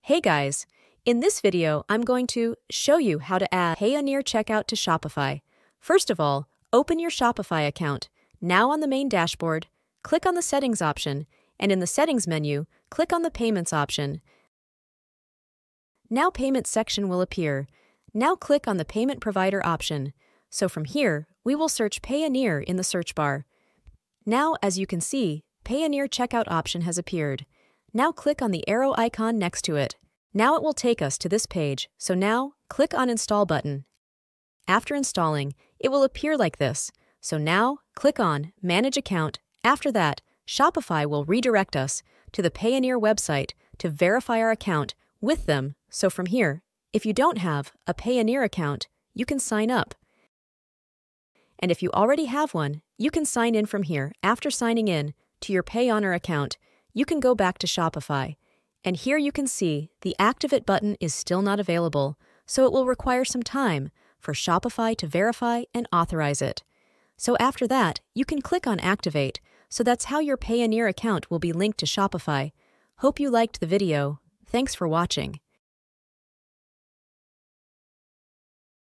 Hey guys, in this video I'm going to show you how to add Payoneer checkout to Shopify. First of all, open your Shopify account. Now on the main dashboard, click on the Settings option, and in the Settings menu, click on the Payments option. Now Payment section will appear. Now click on the Payment Provider option. So from here, we will search Payoneer in the search bar. Now, as you can see, Payoneer checkout option has appeared. Now click on the arrow icon next to it. Now it will take us to this page, so now click on Install button. After installing, it will appear like this. So now click on Manage Account. After that, Shopify will redirect us to the Payoneer website to verify our account with them. So from here, if you don't have a Payoneer account, you can sign up. And if you already have one, you can sign in from here. After signing in to your Payoneer account, you can go back to Shopify. And here you can see the Activate button is still not available, so it will require some time for Shopify to verify and authorize it. So after that, you can click on Activate, so that's how your Payoneer account will be linked to Shopify. Hope you liked the video. Thanks for watching.